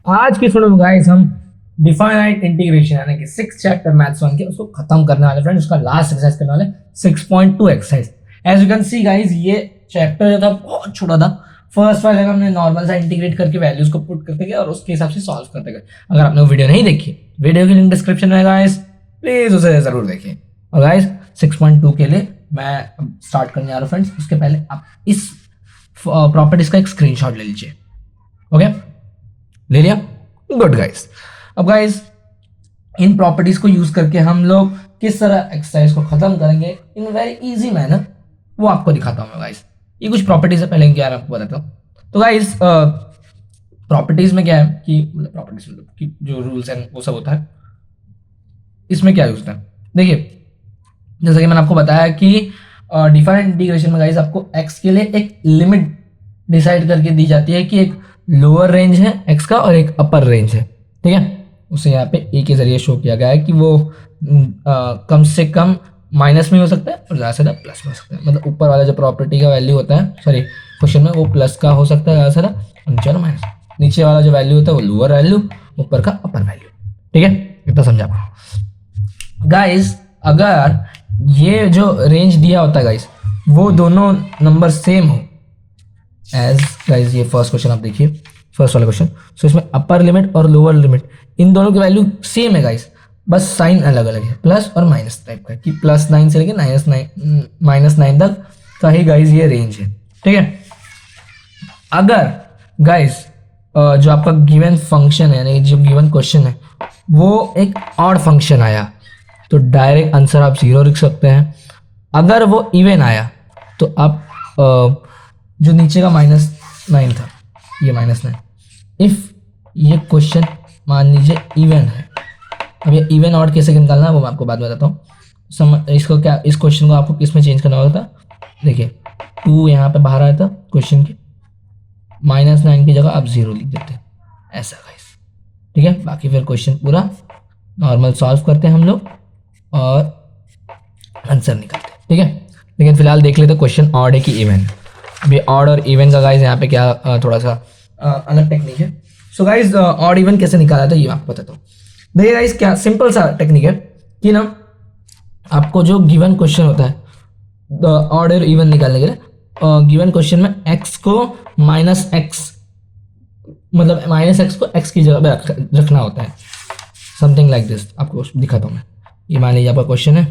आज की वीडियो में गाइस हम डिफाइनाइट इंटीग्रेशन यानी कि 6 चैप्टर मैथ्स 1 के उसको खत्म करने वाले फ्रेंड्स। उसका लास्ट एक्सरसाइज करने वाले 6.2 exercise. As you can see guys ये चैप्टर जो था बहुत छोटा था। फर्स्ट वाले में हमने नॉर्मल सा इंटीग्रेट करके वैल्यूज को पुट करते गए और उसके हिसाब से सॉल्व करते गए। अगर आपने वो वीडियो नहीं देखी, वीडियो की लिंक डिस्क्रिप्शन में गाइस, प्लीज उसे जरूर देखिए। और गाइस 6.2 के लिए मैं स्टार्ट करने जा रहा हूँ फ्रेंड्स। उसके पहले आप इस प्रॉपर्टीज का एक स्क्रीनशॉट ले लीजिए। ओके, ले लिया? Good guys. अब गाइस इन प्रॉपर्टीज को यूज करके हम लोग किस तरह एक्सरसाइज को खत्म करेंगे इन वेरी इजी मैनर, वो आपको दिखाता हूँ मैं गाइस। ये कुछ प्रॉपर्टीज है, पहले क्या है आपको बताता हूँ। तो गाइस प्रॉपर्टीज में क्या है कि प्रॉपर्टीज मतलब कि जो रूल्स हैं वो सब होता है। इसमें क्या यूज होता है, देखिए जैसा कि मैंने आपको बताया कि डिफरेंट इंटीग्रेशन में गाइस आपको एक्स के लिए एक लिमिट डिसाइड करके दी जाती है कि एक लोअर रेंज है एक्स का और एक अपर रेंज है, ठीक है। उसे यहाँ पे ए के जरिए शो किया गया है कि वो कम से कम माइनस में हो सकता है और ज़्यादा से ज़्यादा प्लस में हो सकता है। मतलब ऊपर वाला जो प्रॉपर्टी का वैल्यू होता है, सॉरी क्वेश्चन में, वो प्लस का हो सकता है ज़्यादा से ज़्यादा, नीचे वाला माइनस। नीचे वाला जो वैल्यू होता है वो लोअर वैल्यू, ऊपर का अपर वैल्यू, ठीक है। इतना समझा आपको गाइस। अगर ये जो रेंज दिया होता है गाइस वो दोनों नंबर सेम हो, एज गाइस ये फर्स्ट क्वेश्चन आप देखिए, फर्स्ट वाला क्वेश्चन। सो इसमें अपर लिमिट और लोअर लिमिट इन दोनों की वैल्यू सेम है गाइस, बस साइन अलग अलग है, प्लस और माइनस टाइप का, कि +9 से लेके -9 तक का ही गाइस ये रेंज है, ठीक है। अगर गाइस जो आपका गिवन फंक्शन है यानी जो गिवन क्वेश्चन है वो एक ऑड फंक्शन आया तो डायरेक्ट आंसर आप 0 लिख सकते हैं। अगर वो इवन आया तो आप जो नीचे का -9 था, ये -9, इफ ये क्वेश्चन मान लीजिए इवन है। अब ये इवन ऑड कैसे निकालना है वो मैं आपको बाद में बताता हूँ। इसको क्या, इस क्वेश्चन को आपको किस में चेंज करना होता है, देखिए 2 यहाँ पे बाहर आया था क्वेश्चन के, -9 की जगह आप 0 लिख देते हैं, ऐसा गाइस, ठीक है। बाकी फिर क्वेश्चन पूरा नॉर्मल सॉल्व करते हैं हम लोग और आंसर निकालते हैं, ठीक है। लेकिन फिलहाल देख लेते क्वेश्चन ऑड है कि इवन। अभी ऑड और इवन का गाइस यहाँ पे क्या थोड़ा सा अलग टेक्निक है। सो गाइस ऑड इवन कैसे निकाला था ये मैं आपको बताता हूँ। देखिए गाइस क्या सिंपल सा टेक्निक है कि ना आपको जो गिवन क्वेश्चन होता है ऑड और इवन निकालने के लिए, गिवन क्वेश्चन में x को -x मतलब -x को x की जगह पे रखना होता है, समथिंग लाइक दिस। आपको दिखाता हूँ मैं। ये मान लीजिए आपका क्वेश्चन है,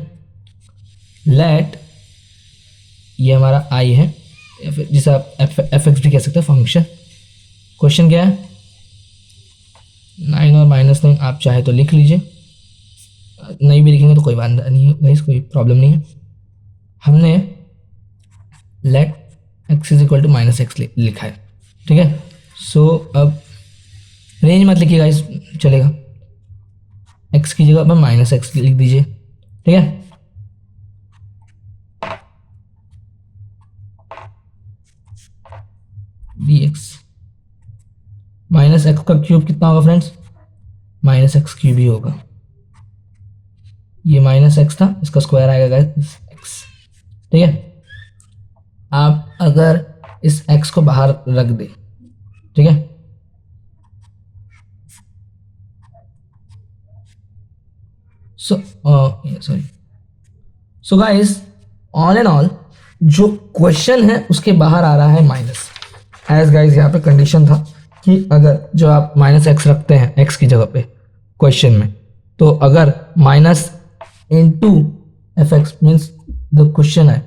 लेट ये हमारा i है या फिर जिसे आप एफ एक्स भी कह सकते हैं फंक्शन। क्वेश्चन क्या है, 9 और -9 आप चाहे तो लिख लीजिए, नहीं भी लिखेंगे तो कोई बात नहीं है, कोई प्रॉब्लम नहीं है। हमने let x is equal to -x लिखा है, ठीक है। सो अब रेंज मत लिखिएगा, इस चलेगा, x की जगह पर -x लिख दीजिए, ठीक है। dx -x का क्यूब कितना होगा फ्रेंड्स, -x क्यूब ही होगा। ये -x था, इसका स्क्वायर आएगा गाइस x, ठीक है। आप अगर इस x को बाहर रख दे, ठीक है, so guys all and all जो क्वेश्चन है उसके बाहर आ रहा है माइनस। एज गाइस यहाँ पे कंडीशन था कि अगर जो आप -x रखते हैं x की जगह पे क्वेश्चन में, तो अगर -f(x) मीन्स द क्वेश्चन है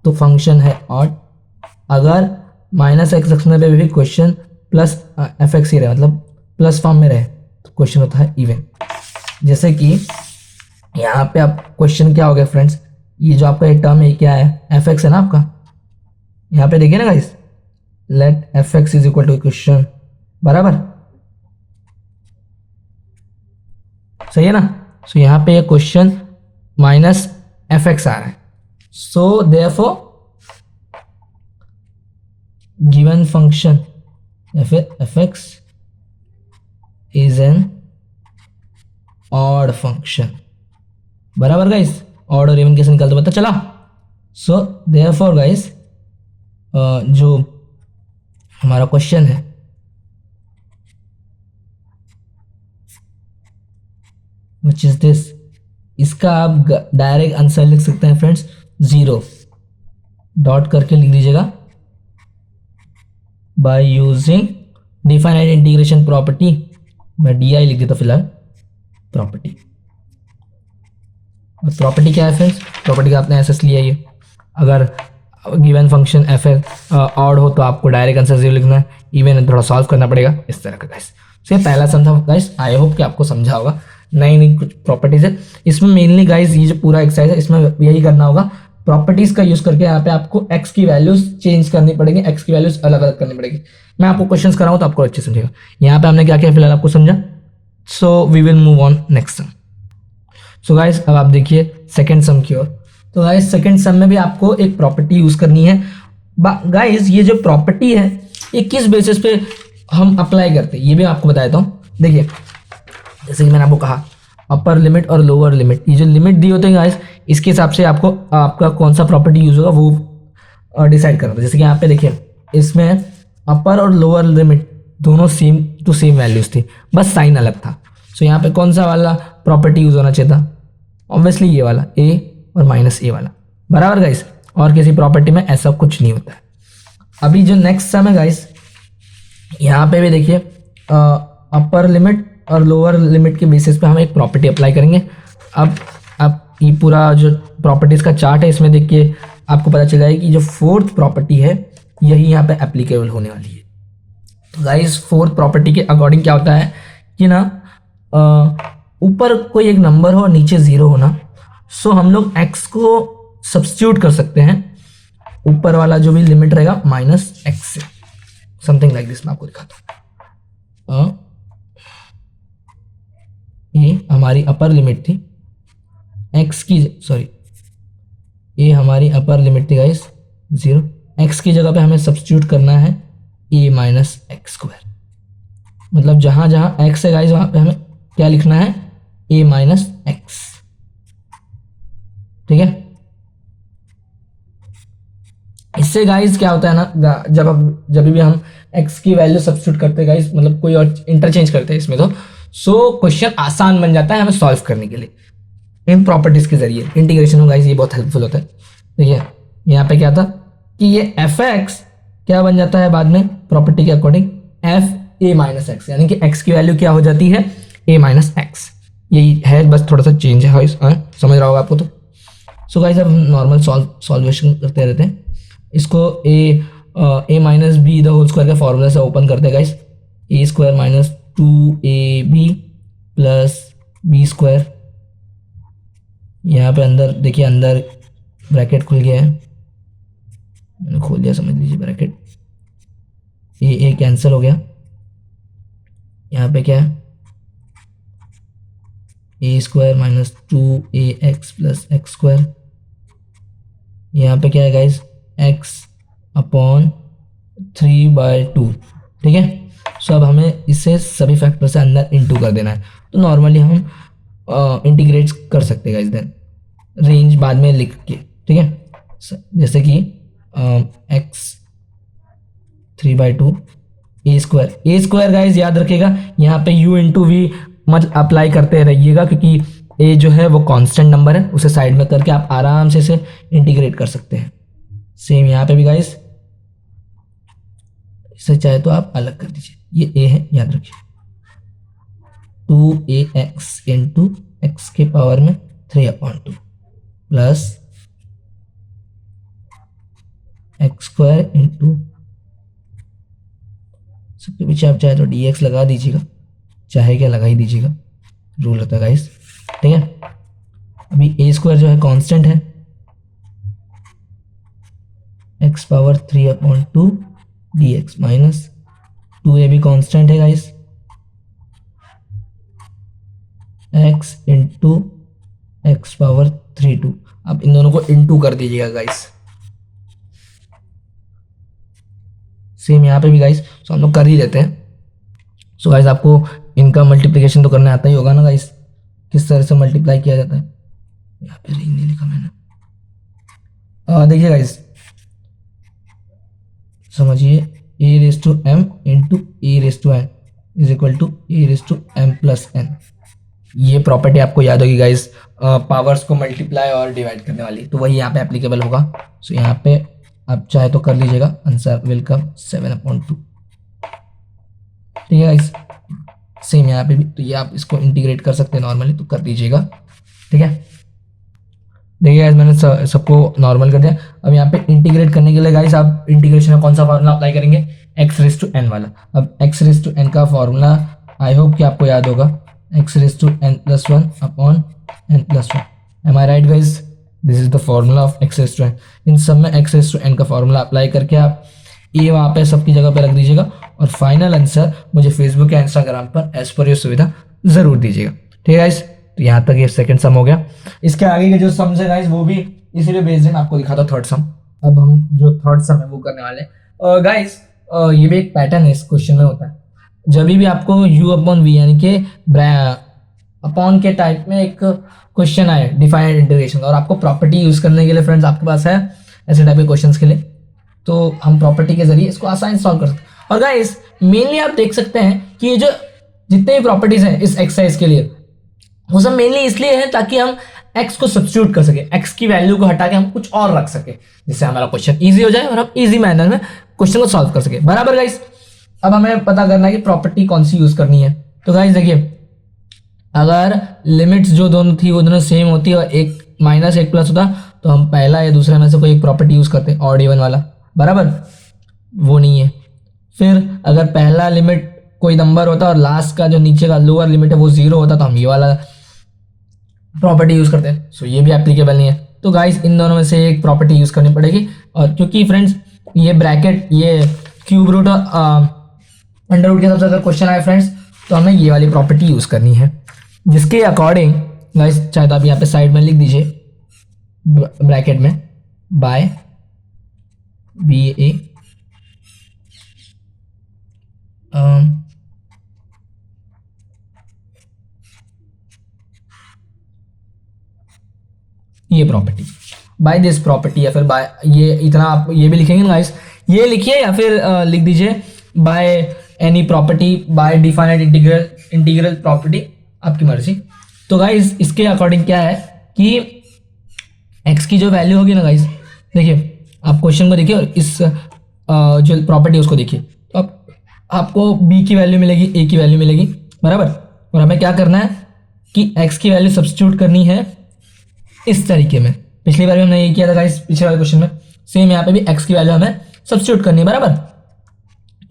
तो फंक्शन है ऑड। अगर -x रखने पे भी क्वेश्चन +f(x) ही रहे, मतलब प्लस फॉर्म में रहे, तो क्वेश्चन होता है इवन। जैसे कि यहाँ पे आप क्वेश्चन क्या हो गया फ्रेंड्स, ये जो आपका एक टर्म है क्या है, f(x) है ना आपका। यहाँ पे देखिए ना guys, let f(x) is equal to question, बराबर सही है ना। सो यहाँ पे ये क्वेश्चन -f(x) आ रहा है। सो देयरफॉर गिवन फंक्शन या फिर f(x) is an odd function, बराबर गाइस। ऑड और इवन कैसे निकालते पता चला। सो देयरफॉर गाइस जो हमारा क्वेश्चन है विच इज दिस। इसका आप डायरेक्ट आंसर लिख सकते हैं फ्रेंड्स 0, डॉट करके लिख दीजिएगा by using definite integration property. मैं डी आई लिख देता फिलहाल प्रॉपर्टी। प्रॉपर्टी क्या है फ्रेंड्स? प्रॉपर्टी का आपने एस लिया ये, अगर गिवन फंक्शन एफ है ऑड हो तो आपको डायरेक्ट आंसर 0 लिखना है, इवन थोड़ा सॉल्व करना पड़ेगा इस तरह का गाइस। तो ये पहला सम था गाइस, आई होप कि आपको समझा होगा। नई नई कुछ प्रॉपर्टीज है इसमें मेनली गाइस, ये जो पूरा एक्सरसाइज है इसमें यही करना होगा, प्रॉपर्टीज का यूज करके यहाँ पे आपको एक्स की वैल्यूज चेंज करनी पड़ेगी, एक्स की वैल्यूज अलग अलग करनी पड़ेगी। मैं आपको क्वेश्चंस कराऊँ तो आपको अच्छे समझेगा। यहाँ पे हमने क्या किया फिलहाल आपको समझा, so we will move on next sum. So guys अब आप देखिए सेकंड सम की ओर। तो गाइस सेकंड सम में भी आपको एक प्रॉपर्टी यूज करनी है। गाइस ये जो प्रॉपर्टी है ये किस बेसिस पे हम अप्लाई करते हैं ये भी आपको बता देता हूँ। देखिए जैसे कि मैंने आपको कहा अपर लिमिट और लोअर लिमिट, ये जो लिमिट दी होते हैं गाइस इसके हिसाब से आपको आपका कौन सा प्रॉपर्टी यूज होगा वो डिसाइड करना था। जैसे कि यहाँ पे देखिए इसमें अपर और लोअर लिमिट दोनों सेम टू सेम वैल्यूज थी, बस साइन अलग था। सो यहाँ पे कौन सा वाला प्रॉपर्टी यूज होना चाहिए था? ऑब्वियसली ये वाला ए और माइनस ए वाला, बराबर गाइस। और किसी प्रॉपर्टी में ऐसा कुछ नहीं होता है। अभी जो नेक्स्ट सम है गाइस यहाँ पे भी देखिए अपर लिमिट और लोअर लिमिट के बेसिस पे हम एक प्रॉपर्टी अप्लाई करेंगे। अब ये पूरा जो प्रॉपर्टीज का चार्ट है इसमें देखिए आपको पता चल जाएगा कि जो फोर्थ प्रॉपर्टी है यही यहाँ पे एप्लीकेबल होने वाली है। तो गाइस फोर्थ प्रॉपर्टी के अकॉर्डिंग क्या होता है कि ना ऊपर कोई एक नंबर हो और नीचे 0 होना, सो हम लोग x को सब्स्टिट्यूट कर सकते हैं ऊपर वाला जो भी लिमिट रहेगा माइनस एक्स से, समथिंग लाइक दिस। मैं आपको दिखाता हूँ। ये हमारी अपर लिमिट थी x की, सॉरी ये हमारी अपर लिमिट थी गाइस 0, x की जगह पे हमें सब्स्टिट्यूट करना है a माइनस एक्स स्क्वायर। मतलब जहां जहां x है गाइस वहां पे हमें क्या लिखना है a माइनस एक्स, ठीक है। इससे गाइस क्या होता है ना, जब भी हम x की वैल्यू सब्स्टिट्यूट करते हैं गाइस, मतलब कोई और इंटरचेंज करते हैं इसमें, तो सो क्वेश्चन आसान बन जाता है हमें सॉल्व करने के लिए इन प्रॉपर्टीज के जरिए। इंटीग्रेशन में गाइस ये बहुत हेल्पफुल होता है। देखिए यहाँ पे क्या था कि ये एफ एक्स क्या बन जाता है बाद में प्रॉपर्टी के according F A minus x, यानी कि एक्स की वैल्यू क्या हो जाती है ए माइनस एक्स। यही है, बस थोड़ा सा चेंज है, समझ रहा होगा आपको। तो सो गाइस अब हम नॉर्मल सॉल्वेशन करते रहते हैं इसको। A minus B the whole square के फॉर्मूला से ओपन करते हैं guys, A square minus 2ab plus B square. यहाँ पे अंदर देखिए अंदर ब्रैकेट खुल गया है, मैंने खोल दिया समझ लीजिए ब्रैकेट, ए कैंसिल हो गया। यहाँ पे क्या है A square minus 2ax plus X square. यहाँ पे क्या है गाइस x अपॉन 3/2, ठीक है। सो अब हमें इसे सभी फैक्टर से अंदर इंटू कर देना है। तो नॉर्मली हम इंटीग्रेट कर सकते हैं गाइस, देन रेंज बाद में लिख के, ठीक है। जैसे कि x 3/2 ए स्क्वायर गाइस याद रखेगा यहाँ पे u इंटू वी मत अप्लाई करते रहिएगा, क्योंकि a जो है वो कांस्टेंट नंबर है, उसे साइड में करके आप आराम से इसे इंटीग्रेट कर सकते हैं। सेम यहाँ पे भी गाइस, इसे चाहे तो आप अलग कर दीजिए, ये a है याद रखिए, 2ax इंटू एक्स के पावर में 3/2 प्लस एक्स स्क्वायर इंटू, सबके पीछे आप चाहे तो dx लगा दीजिएगा, चाहे क्या लगा ही दीजिएगा, रूल होता है गाइस, ठीक है। अभी a स्क्वायर जो है कांस्टेंट है, x power 3/2 dx minus 2a भी कांस्टेंट है guys, x into x power 3/2। अब इन दोनों को इंटू कर दीजिएगा गाइस। सेम यहाँ पे भी गाइस, सो हम लोग कर ही देते हैं। सो गाइस आपको इनका मल्टीप्लिकेशन तो करना आता ही होगा ना गाइस, किस तरह से मल्टीप्लाई किया जाता है। यहाँ पे रेंज नहीं लिखा मैंने, देखिए गाइस समझिए, a raise to m into a raise to n is equal to a raise to m plus n। ये प्रॉपर्टी आपको याद होगी गाइस, पावर्स को मल्टीप्लाई और डिवाइड करने वाली, तो वही यहाँ पे एप्लीकेबल होगा। सो यहाँ पे आप चाहे तो कर लीजिएगा, आंसर विल कम 7/2। ठीक है गाइस, सेम यहाँ पे भी, तो ये आप इसको इंटीग्रेट कर सकते हैं नॉर्मली, तो कर दीजिएगा। ठीक है, देखिए गाइस मैंने सबको नॉर्मल कर दिया। अब यहाँ पे इंटीग्रेट करने के लिए गाइस आप इंटीग्रेशन में कौन सा फॉर्मूला अप्लाई करेंगे, x⁻n वाला। अब x⁻n का फॉर्मूला आई होप कि आपको याद होगा, x⁻n+1 upon n+1। Am I right guys, this is the formula of x⁻n। इन सब में x⁻n का फॉर्मूला अप्लाई करके आप ये वहाँ पे सबकी जगह पे रख दीजिएगा, और फाइनल आंसर मुझे फेसबुक या इंस्टाग्राम पर एज पर योर सुविधा ज़रूर दीजिएगा। ठीक है गाइस, तो यहाँ तक ये सेकंड सम हो गया। इसके आगे के जो सम्स है गाइस वो भी इसीलिए बेस्ड है, मैं आपको दिखाता हूँ थर्ड सम। अब हम जो थर्ड सम है वो करने वाले हैं गाइस। ये भी एक पैटर्न है इस क्वेश्चन में होता है, जब भी आपको u/v यानी कि अपॉन के टाइप में एक क्वेश्चन आए डिफाइंड इंटीग्रेशन, और आपको प्रॉपर्टी यूज करने के लिए फ्रेंड्स आपके पास है ऐसे टाइप के क्वेश्चंस के लिए, तो हम प्रॉपर्टी के जरिए इसको आसानी से सॉल्व कर सकते हैं। और गाइस मेनली आप देख सकते हैं कि ये जो जितने भी प्रॉपर्टीज हैं इस एक्सरसाइज के लिए, वो सब मेनली इसलिए है ताकि हम x को सब्स्टिट्यूट कर सके, x की वैल्यू को हटा के हम कुछ और रख सके, जिससे हमारा क्वेश्चन इजी हो जाए और हम इजी मैनर में क्वेश्चन को सॉल्व कर सके। बराबर गाइस, अब हमें पता करना है कि प्रॉपर्टी कौन सी यूज करनी है। तो गाइस देखिए, अगर लिमिट्स जो दोनों थी वो दोनों सेम होती और एक माइनस एक प्लस होता, तो हम पहला या दूसरा में से कोई एक प्रॉपर्टी यूज करते, ऑड इवन वाला। बराबर, वो नहीं है। फिर अगर पहला लिमिट कोई नंबर होता और लास्ट का जो नीचे का लोअर लिमिट है वो 0 होता, तो हम ये वाला प्रॉपर्टी यूज करते हैं। सो ये भी एप्लीकेबल नहीं है। तो गाइस इन दोनों में से एक प्रॉपर्टी यूज करनी पड़ेगी, और क्योंकि फ्रेंड्स ये ब्रैकेट, ये क्यूब रूट और अंडर रूट के हिसाब से अगर क्वेश्चन आए फ्रेंड्स, तो हमें ये वाली प्रॉपर्टी यूज करनी है, जिसके अकॉर्डिंग गाइस चाहे तो आप यहाँ पे साइड में लिख दीजिए ब्रैकेट में बाय BA ये प्रॉपर्टी बाय दिस प्रॉपर्टी, या फिर बाय ये इतना आप ये भी लिखेंगे ना गाइस, ये लिखिए या फिर लिख दीजिए by any property bye defined integral property, आपकी मर्जी। तो गाइस इसके अकॉर्डिंग क्या है कि x की जो वैल्यू होगी ना गाइस, देखिए आप क्वेश्चन को देखिए और इस जो प्रॉपर्टी उसको देखिए, तो आपको b की वैल्यू मिलेगी, a की वैल्यू मिलेगी। बराबर, और हमें क्या करना है कि x की वैल्यू सब्स्टिट्यूट करनी है इस तरीके में। पिछली बार भी हमने ये किया था गाइस, पिछले वाले क्वेश्चन में सेम यहाँ पे भी x की वैल्यू हमें सब्स्टिट्यूट करनी है। बराबर,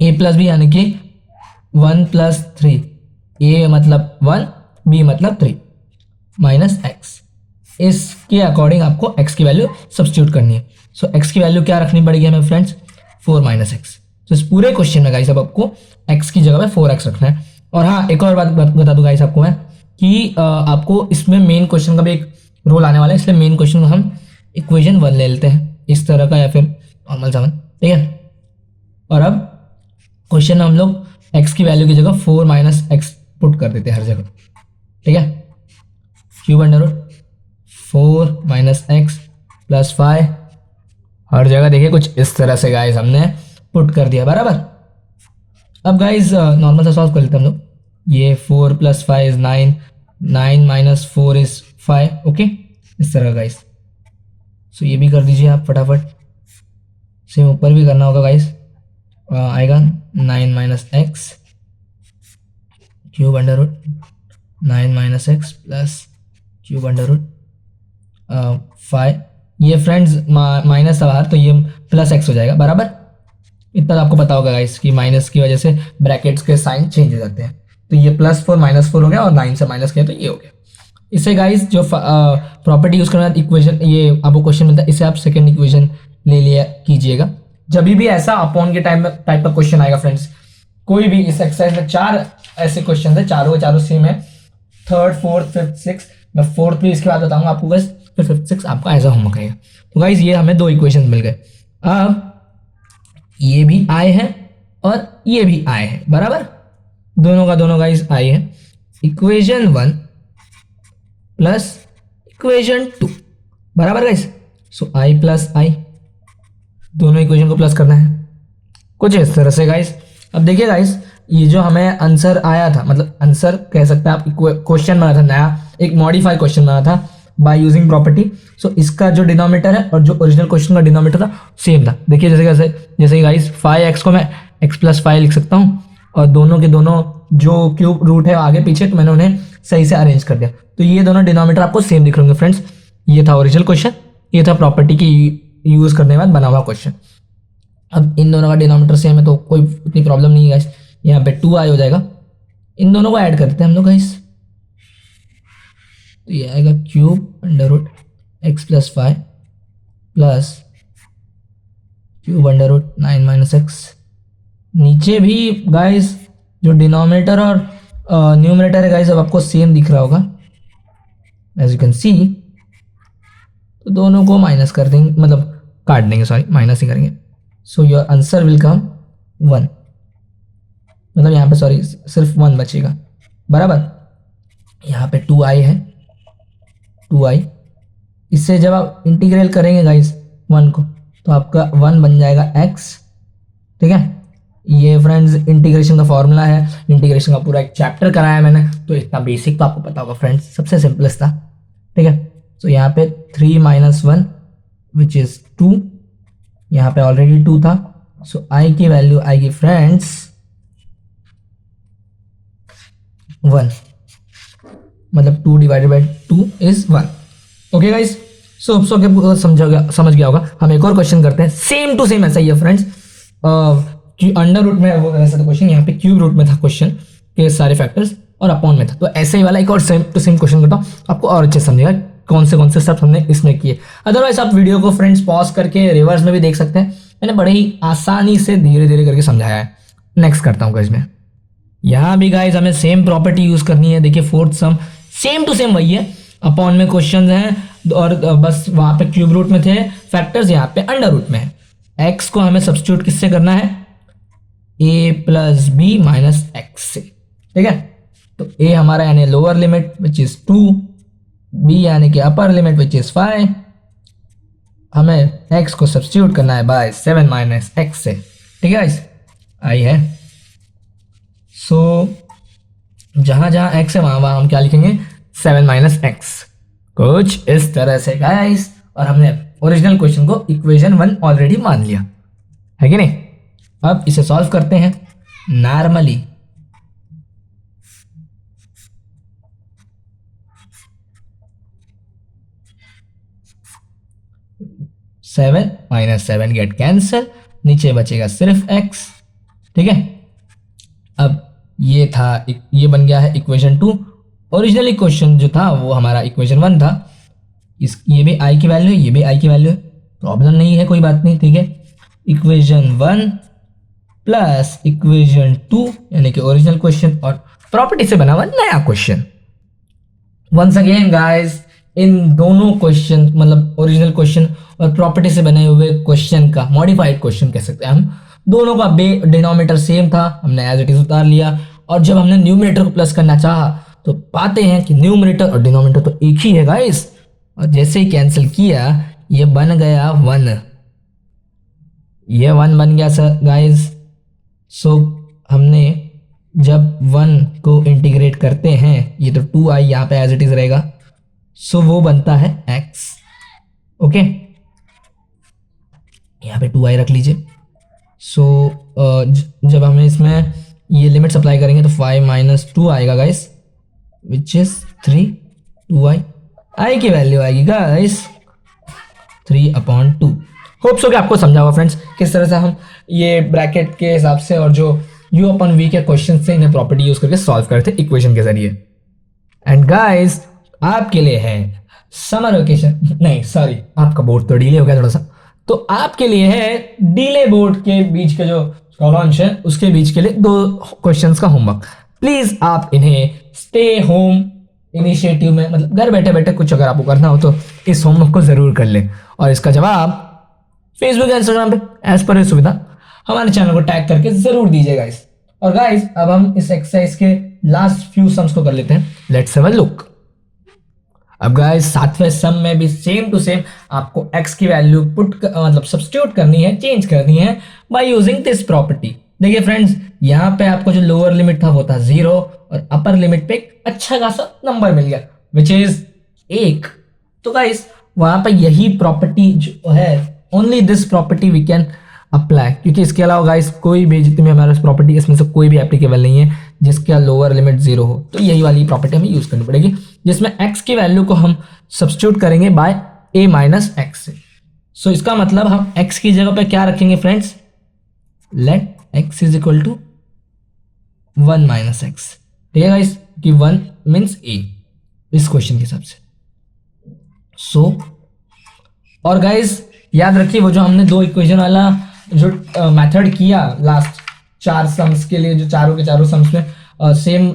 a+b यानी कि 1+3, a मतलब 1, b मतलब 3 माइनस x, इसके अकॉर्डिंग आपको x की वैल्यू सब्स्टिट्यूट करनी है। सो x की वैल्यू क्या रखनी पड़ेगी हमें फ्रेंड्स, 4 - x। तो इस पूरे क्वेश्चन में गाइस अब आपको x की जगह पे 4x रखना है। और हाँ, एक और बात बता दूं गाइस आपको मैं कि आपको इसमें मेन क्वेश्चन का भी एक रोल आने वाला है, इसलिए मेन क्वेश्चन को हम इक्वेशन 1 ले लेते हैं इस तरह का, या फिर नॉर्मल सा 1। ठीक है, और अब क्वेश्चन में हम लोग x की वैल्यू की जगह 4 - x पुट कर देते हैं हर जगह। ठीक है, क्यूब अंडर रूट 4 - x + 5 हर जगह देखिए कुछ इस तरह से गाइस हमने पुट कर दिया। बराबर, अब गाइस नॉर्मल सा सॉल्व कर लेते हैं हम लोग। ये 4 + 5 = 9, 9 - 4 = 5। ओके, इस तरह गाइस। सो ये भी कर दीजिए आप फटाफट, सेम ऊपर भी करना होगा गाइस। आएगा 9 - x cube under root 9 - x plus cube under root 5। ये फ्रेंड्स माइनस था बाहर, तो ये प्लस x हो जाएगा। बराबर, इतना आपको पता होगा गाइस कि माइनस की वजह से ब्रैकेट्स के साइन चेंज हो जाते हैं। तो ये +4 - 4 हो गया, और 9 से माइनस किया तो ये हो गया। इससे गाइस जो प्रॉपर्टी यूज करना इक्वेशन, ये आपको क्वेश्चन मिलता है, इससे आप सेकंड इक्वेशन ले लिया कीजिएगा। जब भी ऐसा अपॉन के टाइप का क्वेश्चन आएगा फ्रेंड्स, कोई भी इस एक्सरसाइज में 4 ऐसे क्वेश्चन है, चारों सेम है, 3rd, 4th, 5th, 6th। मैं 4th भी इसके बाद बताऊंगा आपको, बस फिर 5th, 6th आपका ऐसा होमवर्क रहेगा। तो गाइस ये हमें 2 इक्वेशन मिल गए। अब ये भी आए हैं और ये भी आए हैं। बराबर, दोनों का दोनों गाइस आए हैं। Equation 1 plus equation 2। बराबर गाइस, सो i + i, दोनों इक्वेशन को प्लस करना है कुछ इस तरह से गाइस। अब देखिए गाइस, ये जो हमें आंसर आया था, मतलब आंसर कह सकते हैं आप, क्वेश्चन बना था नया, एक मॉडिफाइड क्वेश्चन बना था बाय यूजिंग प्रॉपर्टी। सो इसका जो डिनोमिनेटर है और जो ओरिजिनल क्वेश्चन का डिनोमिनेटर था सेम था। देखिए जैसे कैसे, जैसे गाइस 5x को मैं x+5 लिख सकता हूँ और दोनों के दोनों जो क्यूब रूट है आगे पीछे, तो मैंने उन्हें सही से अरेंज कर दिया, तो ये दोनों डिनोमिनेटर आपको सेम दिख रहे होंगे फ्रेंड्स। ये था ओरिजिनल क्वेश्चन, ये था प्रॉपर्टी की यूज करने के बाद बना हुआ क्वेश्चन। अब इन दोनों का डिनोमिनेटर सेम है तो कोई इतनी प्रॉब्लम नहीं है गाइस, यहाँ पे 2i हो जाएगा। इन दोनों को ऐड करते हैं हम लोग गाइस, तो ये आएगा cube under root x+5 plus cube under root 9 - x। नीचे भी गाइस जो डिनोमिनेटर और न्यूमरेटर है गाइस अब आपको सेम दिख रहा होगा एज यू कैन सी। तो दोनों को माइनस कर देंगे, मतलब काट देंगे, सॉरी माइनस ही करेंगे। So your answer will come 1, मतलब यहाँ पे सॉरी सिर्फ 1 बचेगा बराबर। यहाँ पे 2i है, 2i, इससे जब आप इंटीग्रेल करेंगे गाइस 1 को तो आपका 1 बन जाएगा x, ठीक है। ये फ्रेंड्स इंटीग्रेशन का फॉर्मूला है, इंटीग्रेशन का पूरा एक चैप्टर कराया है मैंने, तो इतना बेसिक तो आपको पता होगा फ्रेंड्स, सबसे सिंपलेस्ट था, ठीक है। तो यहाँ पे 3 - 1 विच इज 2, यहाँ पे ऑलरेडी 2 था, सो i की वैल्यू आएगी फ्रेंड्स 1, मतलब 2 divided by 2 is 1। Okay guys, so समझ गया होगा। हम एक और क्वेश्चन करते हैं, सेम टू सेम ऐसा ही है फ्रेंड्स, अंडर रूट में वो ऐसा था क्वेश्चन, यहाँ पे क्यूब रूट में था क्वेश्चन के सारे फैक्टर्स और अपॉन में था। तो ऐसे ही वाला एक और सेम टू सेम क्वेश्चन करता हूँ, आपको और अच्छे समझेगा कौन से स्टेप्स हमने इसमें किए। अदरवाइज आप वीडियो को फ्रेंड्स पॉज करके रिवर्स में भी देख सकते हैं, मैंने बड़े ही आसानी से धीरे धीरे करके समझाया है। नेक्स्ट करता हूँ गाइस में, यहाँ भी गाइस हमें सेम प्रॉपर्टी यूज करनी है। देखिए fourth sum same to same वही है, अपॉन में क्वेश्चन है और बस वहां पे क्यूब रूट में थे फैक्टर्स, यहाँ पे अंडर रूट में है। एक्स को हमें सब्स्टिट्यूट किससे करना है, a + b - x से, ठीक है। तो a हमारा यानी lower limit which is 2, b यानी कि अपर लिमिट विच इज 5, हमें x को सब्स्टिट्यूट करना है बाय 7 - x से, ठीक है गाइस, आई है। सो जहां जहां x है वहां हम क्या लिखेंगे, 7 - x, कुछ इस तरह से गाइस। और हमने ओरिजिनल क्वेश्चन को इक्वेशन 1 ऑलरेडी मान लिया है कि नहीं। अब इसे सॉल्व करते हैं नॉर्मली। सेवन - 7 गेट कैंसिल, नीचे बचेगा सिर्फ x, ठीक है। अब ये था, ये बन गया है इक्वेशन 2। ओरिजिनली क्वेश्चन जो था वो हमारा इक्वेशन 1 था, ये भी i की वैल्यू है, ये भी i की वैल्यू है, प्रॉब्लम नहीं है, कोई बात नहीं, ठीक है। इक्वेशन 1 प्लस इक्वेशन 2 यानी कि ओरिजिनल क्वेश्चन और प्रॉपर्टी से बना हुआ नया क्वेश्चन। वंस अगेन गाइस, इन दोनों क्वेश्चन मतलब ओरिजिनल क्वेश्चन और प्रॉपर्टी से बने हुए क्वेश्चन का मॉडिफाइड क्वेश्चन कह सकते हैं हम, दोनों का डिनोमिनेटर सेम था, हमने एज इट इज उतार लिया। और जब हमने न्यूमरेटर को प्लस करना चाहा तो पाते हैं कि न्यूमरेटर और डिनोमिनेटर तो एक ही है गाइस, और जैसे ही कैंसिल किया ये बन गया 1, ये 1 बन गया सर गाइस। सो हमने जब 1 को इंटीग्रेट करते हैं, ये तो 2i यहाँ पे एज इट इज रहेगा, सो वो बनता है x, ओके। यहाँ पे 2i रख लीजिए। सो जब हमें इसमें ये लिमिट अप्लाई करेंगे तो 5 - 2 आएगा guys which is 3, 2i, i की वैल्यू आएगी गाइस 3/2। होप सो कि आपको समझा होगा फ्रेंड्स किस तरह से हम ये ब्रैकेट के हिसाब से और जो u/v के क्वेश्चन से इन्हें प्रॉपर्टी यूज करके सॉल्व करते थे इक्वेशन के जरिए। एंड गाइस आपके लिए है समर वेकेशन, नहीं सॉरी आपका बोर्ड तो डिले हो गया थोड़ा सा, तो आपके लिए है डिले बोर्ड के बीच के जो लॉन्च है उसके बीच के लिए 2 क्वेश्चंस का होमवर्क। प्लीज आप इन्हें स्टे होम इनिशिएटिव में, मतलब घर बैठे बैठे कुछ अगर आपको करना हो तो इस होमवर्क को जरूर कर लें और इसका जवाब फेसबुक इंस्टाग्राम पे एज पर सुविधा हमारे चैनल को टैग करके जरूर दीजिए गाइस। और गाइस अब हम इस एक्सरसाइज के लास्ट फ्यू सम्स को कर लेते हैं, लेट्स हैव अ लुक। अब गाइस 7वें सम में भी सेम टू सेम आपको x की वैल्यू मतलब सब्स्टिट्यूट करनी है, चेंज करनी है बाय यूजिंग दिस प्रॉपर्टी। देखिए फ्रेंड्स, यहाँ पे आपको जो लोअर लिमिट था वो था 0 और अपर लिमिट पे एक अच्छा खासा नंबर मिल गया विच इज 1। तो गाइस वहां पे यही प्रॉपर्टी जो है, only this property we can apply, क्योंकि इसके अलावा गाइस कोई भी जितनी भी हमारे पास प्रॉपर्टी इसमें से कोई भी एप्लीकेबल नहीं है जिसका लोअर लिमिट 0 हो। तो यही वाली प्रॉपर्टी हमें यूज करनी पड़ेगी, जिसमें x की वैल्यू को हम सब्स्टिट्यूट करेंगे बाय a माइनस एक्स से। सो इसका मतलब हम x की जगह पे क्या रखेंगे friends, let x is equal to 1 minus x. ठीक है गाइस, कि 1 मीन्स a इस क्वेश्चन के हिसाब से। सो और गाइस याद रखिए वो जो हमने दो इक्वेशन वाला जो मेथड किया लास्ट 4 सम्स के लिए, जो चारों के चारों सम्स में सेम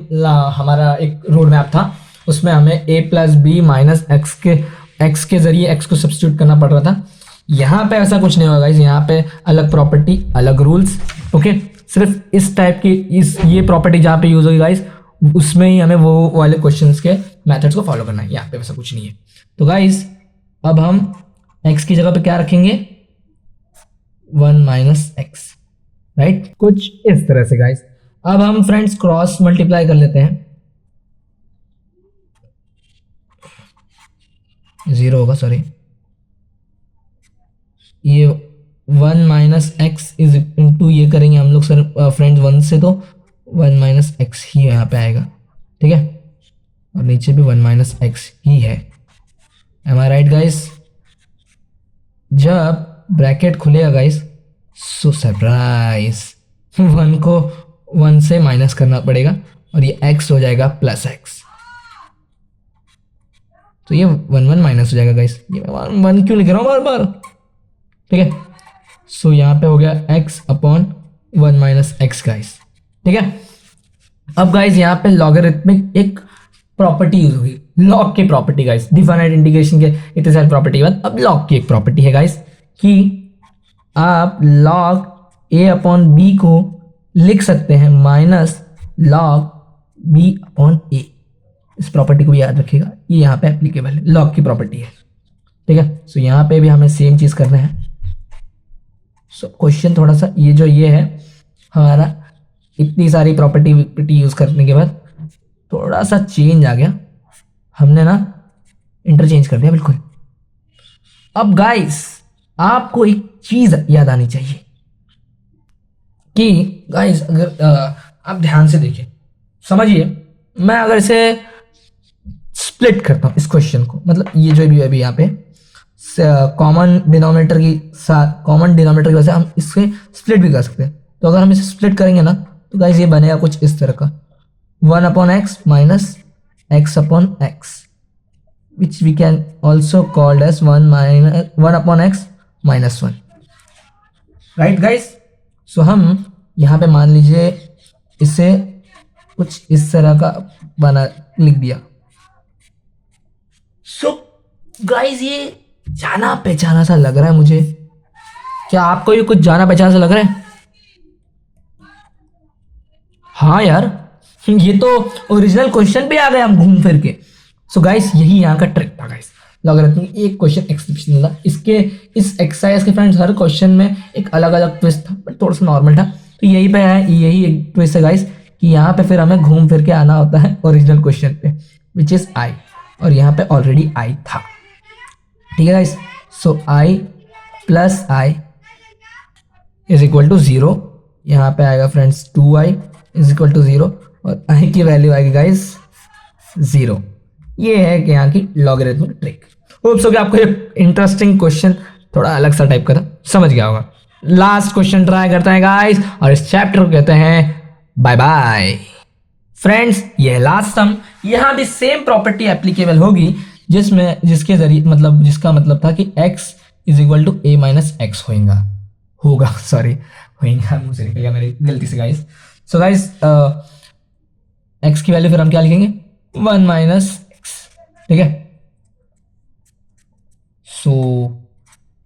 हमारा एक रोड मैप था, उसमें हमें a plus b minus x के जरिए x को सब्स्टिट्यूट करना पड़ रहा था। यहाँ पे ऐसा कुछ नहीं होगा गाइस, यहाँ पे अलग प्रॉपर्टी अलग रूल्स। ओके, सिर्फ इस टाइप की ये प्रॉपर्टी जहाँ पे यूज होगी गाइस उसमें ही हमें वो वाले क्वेश्चंस के मेथड्स को फॉलो करना है, यहाँ पे वैसा कुछ नहीं है। तो गाइस अब हम x की जगह पे क्या रखेंगे, 1 माइनस एक्स, राइट, कुछ इस तरह से गाइस। अब हम फ्रेंड्स क्रॉस मल्टीप्लाई कर लेते हैं, 0 होगा, सॉरी, ये 1 माइनस एक्स इज इंटू ये करेंगे हम लोग सर फ्रेंड्स 1 से, तो 1 माइनस एक्स ही यहाँ पे आएगा। ठीक है, और नीचे भी 1 माइनस एक्स ही है। M I right guys? जब ब्रैकेट खुलेगा गाइस, सो सरप्राइज 1 को 1 से माइनस करना पड़ेगा और ये x हो जाएगा प्लस एक्स। तो ये 1 1 माइनस हो जाएगा गाइस, ये 1 क्यों लिख रहा हूँ बार बार। ठीक है, सो यहाँ पे हो गया x upon 1 minus x guys. ठीक है, अब गाइस यहाँ पे लॉगरिथमिक एक प्रॉपर्टी यूज होगी, लॉग की प्रॉपर्टी गाइस। डिफाइनाइट इंटीग्रेशन के इतने सारे प्रॉपर्टी के बाद अब लॉग की एक प्रॉपर्टी है गाइस कि आप लॉग a अपॉन बी को लिख सकते हैं minus log b upon a। इस प्रॉपर्टी को भी याद रखिएगा, ये यहाँ पे एप्लीकेबल है, लॉग की प्रॉपर्टी है। ठीक है, सो यहाँ पे भी हमें सेम चीज करना है। सो क्वेश्चन थोड़ा सा ये है हमारा, इतनी सारी प्रॉपर्टी यूज करने के बाद थोड़ा सा चेंज आ गया, हमने ना इंटरचेंज कर दिया बिल्कुल। अब गाइस आपको एक चीज याद आनी चाहिए कि गाइस अगर आप ध्यान से देखिए, समझिए, मैं अगर इसे स्प्लिट करता हूं इस क्वेश्चन को, मतलब ये जो भी अभी यहाँ पे कॉमन डिनोमिनेटर की वजह से हम इससे स्प्लिट भी कर सकते हैं। तो अगर हम इसे स्प्लिट करेंगे ना तो गाइस ये बनेगा कुछ इस तरह का, 1 upon x minus x upon x, which we can also called as 1 upon x minus 1, right guys? So हम यहाँ पे मान लीजिए इसे कुछ इस तरह का बना लिख दिया। So guys ये जाना पहचाना सा लग रहा है मुझे, क्या आपको ये कुछ जाना पहचाना सा लग रहा है? हाँ यार, ये तो ओरिजिनल क्वेश्चन पे आ गए हम घूम फिर के। सो गाइस यही यहाँ का ट्रिक था गाइस, लॉगरिथमिक एक क्वेश्चन एक्सेप्शनल था। इसके इस एक्सरसाइज के फ्रेंड्स हर क्वेश्चन में एक अलग अलग ट्विस्ट था, बट थोड़ा सा नॉर्मल था। तो यही पे है, यही एक ट्विस्ट है गाइस कि यहाँ पे फिर हमें घूम फिर के आना होता है ओरिजिनल क्वेश्चन पे, विच इज आई, और यहाँ पे ऑलरेडी आई था। ठीक है guys, so I plus I is equal to 0, यहाँ पे आएगा friends 2i is equal to 0, और आई की वैल्यू आएगी गाइस 0। ये है कि यहाँ की लॉगरिथमिक ट्रिक। होप्स हो कि आपको ये इंटरेस्टिंग क्वेश्चन थोड़ा अलग सा टाइप का था, समझ गया होगा। लास्ट क्वेश्चन ट्राई करते हैं गाइस, और इस चैप्टर को कहते हैं बाय बाय। फ्रेंड्स ये लास्ट सम, यहाँ भी सेम प्रॉपर्टी एप्लीकेबल होगी जिसके जरिए जिसका मतलब था कि x is equal to a minus x होगा, सॉरी होगा, मुंह से निकल गया मेरी गलती से गाइस। सो गाइस x की वैल्यू फिर हम क्या लिखेंगे, 1 माइनस एक्स। ठीक है, सो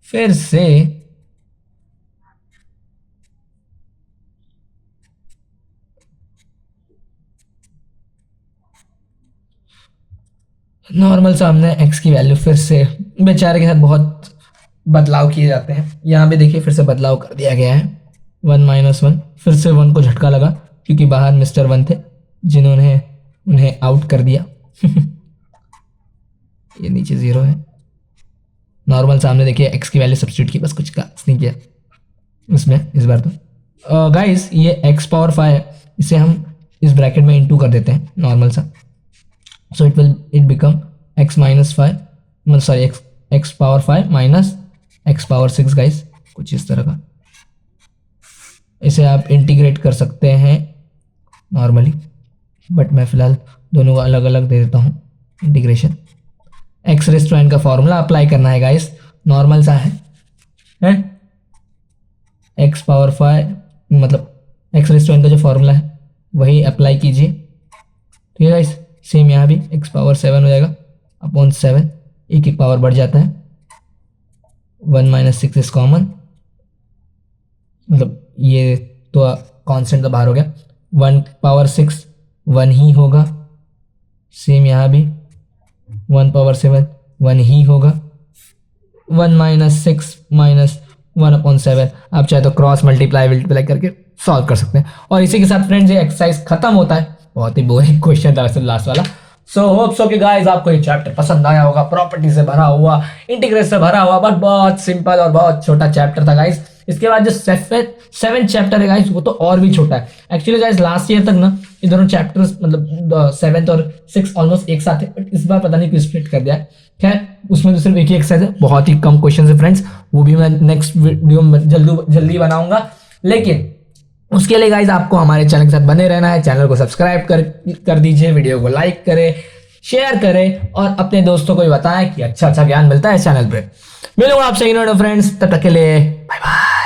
फिर से नॉर्मल सा हमने x की वैल्यू फिर से बेचारे के साथ बहुत बदलाव किए जाते हैं, यहाँ पे देखिए फिर से बदलाव कर दिया गया है। 1 माइनस 1, फिर से 1 को झटका लगा क्योंकि बाहर मिस्टर 1 थे जिन्होंने उन्हें आउट कर दिया। ये नीचे 0 है। नॉर्मल सामने देखिए x की वैल्यू सब्स्टिट्यूट की, बस कुछ खास नहीं किया इसमें इस बार तो। गाइस ये x पावर 5 है, इसे हम इस ब्रैकेट में इनटू कर देते हैं नॉर्मल सा, so it become x minus 5, sorry x power 5 minus x power 6 guys, कुछ इस तरह का। इसे आप इंटीग्रेट कर सकते हैं नॉर्मली, बट मैं फिलहाल दोनों को अलग अलग दे देता हूँ integration. X raise to n का फॉर्मूला अप्लाई करना है गाइस, नॉर्मल सा है एक्स पावर 5 मतलब एक्स रेस टू एन का जो फॉर्मूला है वही अप्लाई कीजिए। ठीक है गाइस, सेम यहाँ भी एक्स पावर 7 हो जाएगा अपॉन 7, एक पावर बढ़ जाता है, 1 माइनस 6 इज कॉमन, मतलब ये तो कांस्टेंट तो बाहर हो गया, 1 पावर 6 1 ही होगा, सेम यहाँ भी 1 पावर 7 1 ही होगा, 1 माइनस 6 माइनस 1 अपॉन 7। आप चाहे तो क्रॉस मल्टीप्लाई करके सॉल्व कर सकते हैं। और इसी के साथ फ्रेंड्स ये एक्सरसाइज खत्म होता है। बहुत ही बोरिंग क्वेश्चन था वैसे लास्ट वाला। सो होप सो कि गाइस आपको ये चैप्टर पसंद आया होगा, प्रॉपर्टी से भरा हुआ, इंटीग्रेशन से भरा हुआ, बट बहुत सिंपल और बहुत छोटा चैप्टर था गाइस। इसके बाद जो सेवन चैप्टर है गाइस वो तो और भी छोटा है। एक्चुअली गाइस लास्ट ईयर तक ना ये दोनों चैप्टर्स मतलब 7th और 6th ऑलमोस्ट एक साथ है, बट इस बार पता नहीं क्यों स्प्लिट कर दिया है। खैर उसमें तो सिर्फ एक ही एक्सरसाइज है, बहुत ही कम क्वेश्चन है फ्रेंड्स, वो भी मैं नेक्स्ट वीडियो में जल्दी बनाऊंगा। लेकिन उसके लिए गाइज आपको हमारे चैनल के साथ बने रहना है। चैनल को सब्सक्राइब कर दीजिए, वीडियो को लाइक करें, शेयर करें और अपने दोस्तों को भी बताएं कि अच्छा ज्ञान मिलता है चैनल पे। मिलूंगा आपसे फ्रेंड्स, तब तक के लिए बाय बाय।